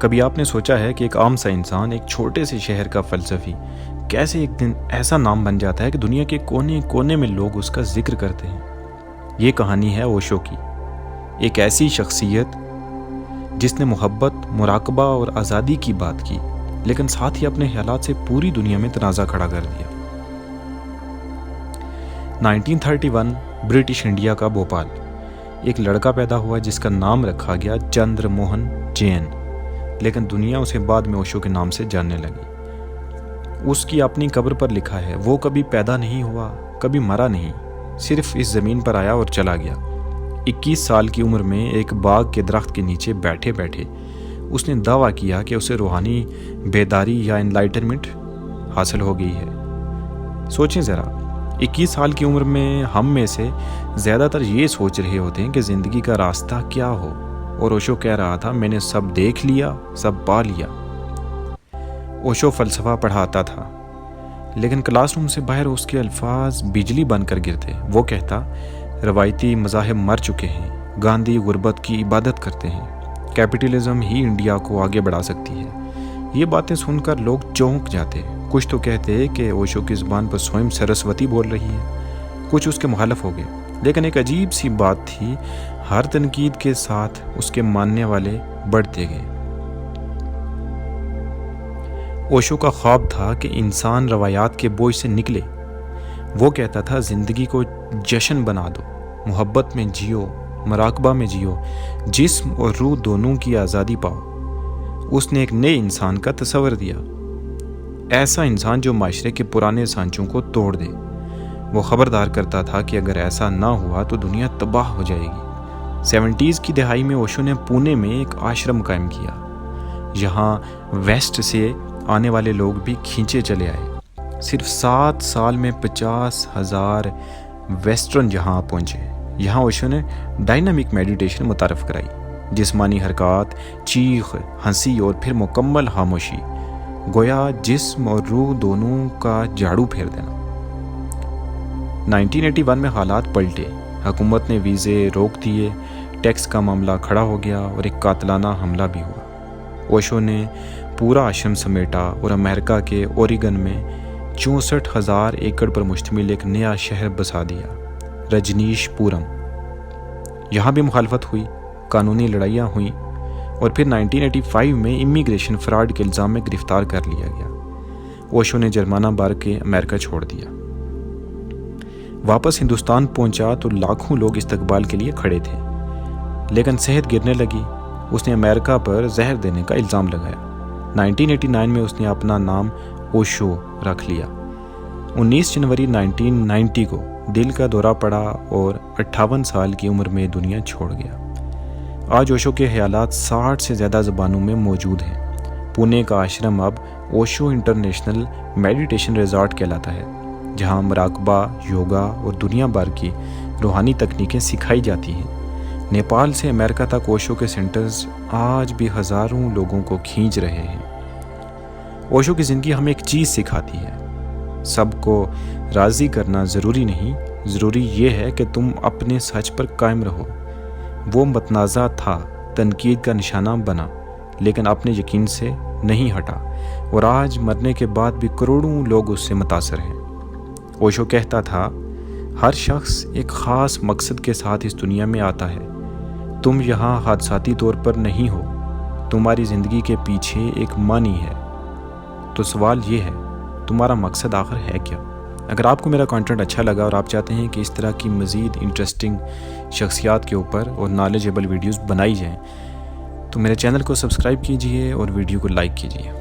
کبھی آپ نے سوچا ہے کہ ایک عام سا انسان ایک چھوٹے سے شہر کا فلسفی کیسے ایک دن ایسا نام بن جاتا ہے کہ دنیا کے کونے کونے میں لوگ اس کا ذکر کرتے ہیں؟ یہ کہانی ہے اوشو کی، ایک ایسی شخصیت جس نے محبت، مراقبہ اور آزادی کی بات کی، لیکن ساتھ ہی اپنے خیالات سے پوری دنیا میں تنازع کھڑا کر دیا۔ 1931 برٹش انڈیا کا بھوپال، ایک لڑکا پیدا ہوا جس کا نام رکھا گیا چندر موہن جین، لیکن دنیا اسے بعد میں اوشو کے نام سے جاننے لگی۔ اس کی اپنی قبر پر لکھا ہے، وہ کبھی پیدا نہیں ہوا، کبھی مرا نہیں، صرف اس زمین پر آیا اور چلا گیا۔ 21 سال کی عمر میں ایک باغ کے درخت کے نیچے بیٹھے بیٹھے اس نے دعویٰ کیا کہ اسے روحانی بیداری یا انلائٹنمنٹ حاصل ہو گئی ہے۔ سوچیں ذرا، 21 سال کی عمر میں ہم میں سے زیادہ تر یہ سوچ رہے ہوتے ہیں کہ زندگی کا راستہ کیا ہو، اور اوشو کہہ رہا تھا میں نے سب دیکھ لیا، سب پا لیا۔ اوشو فلسفہ پڑھاتا تھا، لیکن کلاس روم سے باہر اس کے الفاظ بجلی بن کر گرتے۔ وہ کہتا روایتی مذاہب مر چکے ہیں، گاندھی غربت کی عبادت کرتے ہیں، کیپٹلزم ہی انڈیا کو آگے بڑھا سکتی ہے۔ یہ باتیں سن کر لوگ چونک جاتے، کچھ تو کہتے کہ اوشو کی زبان پر سوئم سرسوتی بول رہی ہے، کچھ اس کے مخالف ہو گئے۔ لیکن ایک عجیب سی بات تھی، ہر تنقید کے ساتھ اس کے ماننے والے بڑھتے گئے۔ اوشو کا خواب تھا کہ انسان روایات کے بوجھ سے نکلے۔ وہ کہتا تھا زندگی کو جشن بنا دو، محبت میں جیو، مراقبہ میں جیو، جسم اور روح دونوں کی آزادی پاؤ۔ اس نے ایک نئے انسان کا تصور دیا، ایسا انسان جو معاشرے کے پرانے سانچوں کو توڑ دے۔ وہ خبردار کرتا تھا کہ اگر ایسا نہ ہوا تو دنیا تباہ ہو جائے گی۔ 70s کی دہائی میں اوشو نے پونے میں ایک آشرم قائم کیا، یہاں ویسٹ سے آنے والے لوگ بھی کھینچے چلے آئے۔ صرف 7 سال میں 50,000 ویسٹرن یہاں پہنچے۔ یہاں اوشو نے ڈائنامک میڈیٹیشن متعارف کرائی، جسمانی حرکات، چیخ، ہنسی اور پھر مکمل خاموشی، گویا جسم اور روح دونوں کا جھاڑو پھیر دینا۔ 1981 میں حالات پلٹے، حکومت نے ویزے روک دیے، ٹیکس کا معاملہ کھڑا ہو گیا اور ایک قاتلانہ حملہ بھی ہوا۔ اوشو نے پورا آشرم سمیٹا اور امریکہ کے اوریگن میں 64,000 ایکڑ پر مشتمل ایک نیا شہر بسا دیا، رجنیش پورم۔ یہاں بھی مخالفت ہوئی، قانونی لڑائیاں ہوئیں، اور پھر 1985 میں امیگریشن فراڈ کے الزام میں گرفتار کر لیا گیا۔ اوشو نے جرمانہ بھر کے امریکہ چھوڑ دیا۔ واپس ہندوستان پہنچا تو لاکھوں لوگ استقبال کے لیے کھڑے تھے، لیکن صحت گرنے لگی۔ اس نے امریکہ پر زہر دینے کا الزام لگایا۔ 1989 میں اس نے اپنا نام اوشو رکھ لیا۔ 19 جنوری 1990 کو دل کا دورہ پڑا اور 58 سال کی عمر میں دنیا چھوڑ گیا۔ آج اوشو کے خیالات 60 سے زیادہ زبانوں میں موجود ہیں۔ پونے کا آشرم اب اوشو انٹرنیشنل میڈیٹیشن ریزارٹ کہلاتا ہے، جہاں مراقبہ، یوگا اور دنیا بھر کی روحانی تکنیکیں سکھائی جاتی ہیں۔ نیپال سے امریکہ تک اوشو کے سینٹرز آج بھی ہزاروں لوگوں کو کھینچ رہے ہیں۔ اوشو کی زندگی ہمیں ایک چیز سکھاتی ہے، سب کو راضی کرنا ضروری نہیں، ضروری یہ ہے کہ تم اپنے سچ پر قائم رہو۔ وہ متنازع تھا، تنقید کا نشانہ بنا، لیکن اپنے یقین سے نہیں ہٹا، اور آج مرنے کے بعد بھی کروڑوں لوگ اس سے متاثر ہیں۔ اوشو کہتا تھا ہر شخص ایک خاص مقصد کے ساتھ اس دنیا میں آتا ہے، تم یہاں حادثاتی طور پر نہیں ہو، تمہاری زندگی کے پیچھے ایک معنی ہے۔ تو سوال یہ ہے، تمہارا مقصد آخر ہے کیا؟ اگر آپ کو میرا کانٹینٹ اچھا لگا اور آپ چاہتے ہیں کہ اس طرح کی مزید انٹرسٹنگ شخصیات کے اوپر اور نالجیبل ویڈیوز بنائی جائیں، تو میرے چینل کو سبسکرائب کیجئے اور ویڈیو کو لائک کیجئے۔